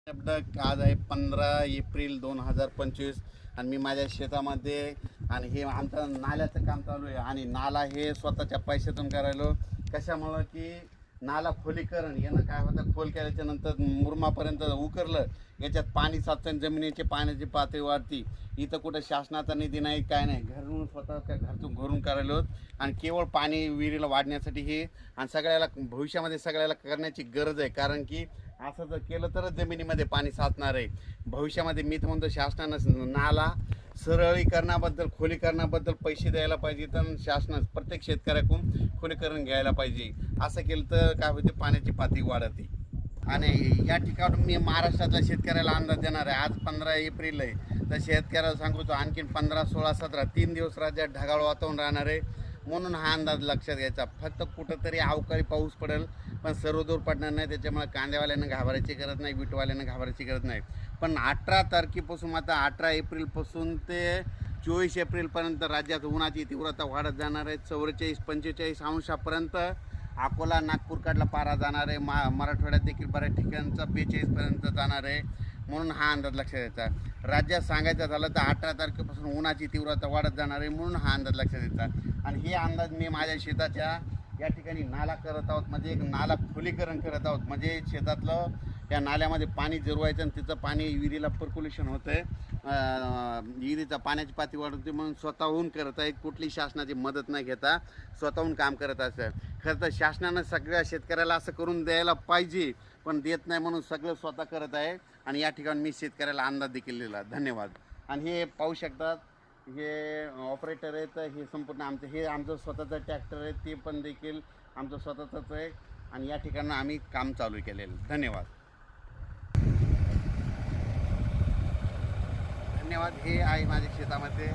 आज आहे 15 एप्रिल 2025 आणि मी माझ्या शेतामध्ये आणि हे आमचं नाल्याचं काम चालू आहे आणि नाला हे स्वतःच्या पैशातून करायलो. कशामुळं की नाला खोलीकरण यानं काय होतं, खोल केल्याच्या नंतर मुरमापर्यंत उकरलं, याच्यात पाणी साचतं, जमिनीची पाण्याची पातळी वाढती. इथं कुठं शासनाचा निधी नाही, काय नाही, घरून स्वतः घरतून घरून करायलो आणि केवळ पाणी विहिरीला वाढण्यासाठी हे. आणि सगळ्याला भविष्यामध्ये सगळ्याला करण्याची गरज आहे, कारण की असं जर केलं तरच जमिनीमध्ये पाणी साचणार आहे भविष्यामध्ये. मी तर म्हणतो शासनानं नाला सरळीकरणाबद्दल, खोलीकरणाबद्दल पैसे द्यायला पाहिजे, तर शासनानं प्रत्येक शेतकऱ्याकडून खोलीकरण घ्यायला पाहिजे. असं केलं तर काय होते, पाण्याची पातळी वाढते. आणि या ठिकाणी मी महाराष्ट्रातल्या शेतकऱ्याला अंदाज देणार आहे. आज 15 एप्रिल आहे, तर शेतकऱ्याला सांगतो आणखीन 15, 16, 17 3 दिवस राज्यात ढगाळ वातावरण राहणार आहे. म्हणून हा अंदाज लक्षात घ्यायचा. फक्त कुठंतरी अवकाळी पाऊस पडेल, पण सर्वदूर पडणार नाही. त्याच्यामुळे कांद्यावाल्यानं घाबरायची गरज नाही, विटवाल्यानं घाबरायची गरज नाही. पण 18 तारखेपासून, आता 18 एप्रिलपासून ते 24 एप्रिलपर्यंत राज्यात उन्हाची तीव्रता वाढत जाणार आहे. 44-45 अंशापर्यंत अकोला, नागपूरकडला पारा जाणार आहे. मराठवाड्यात देखील बऱ्याच ठिकाणचा 42पर्यंत जाणार आहे. म्हणून हा अंदाज लक्षात द्यायचा. राज्यात सांगायचं झालं तर 18 तारखेपासून उन्हाची तीव्रता वाढत जाणार आहे, म्हणून हा अंदाज लक्षात द्यायचा. आणि हे अंदाज मी माझ्या शेताच्या या ठिकाणी नाला करत आहोत, म्हणजे एक नाला खोलीकरण करत आहोत. म्हणजे शेतातलं या नाल्यामध्ये पाणी जिरवायचं आणि तिचं पाणी विहिरीला पर्क्युलेशन होतं आहे, विहिरीचा पाण्याची पातळी वाढवते. म्हणून स्वतःहून करत आहे, कुठली शासनाची मदत न घेता स्वतःहून काम करत असतं. खरं तर शासनानं सगळ्या शेतकऱ्याला असं करून द्यायला पाहिजे, पण देत नाही, म्हणून सगळं स्वतः करत आहे. आणि या ठिकाणी मी शेतकऱ्याला अंदाज देखील दिला. धन्यवाद. आणि हे पाहू शकतात, हे ऑपरेटर आहेत, हे संपूर्ण आमचं, हे आमचं स्वतःचं ट्रॅक्टर आहे, ते पण देखील आमचं स्वतःचंच आहे. आणि या ठिकाणी आम्ही काम चालू केलेलं. धन्यवाद. धन्यवाद. हे आहे माझ्या शेतामध्ये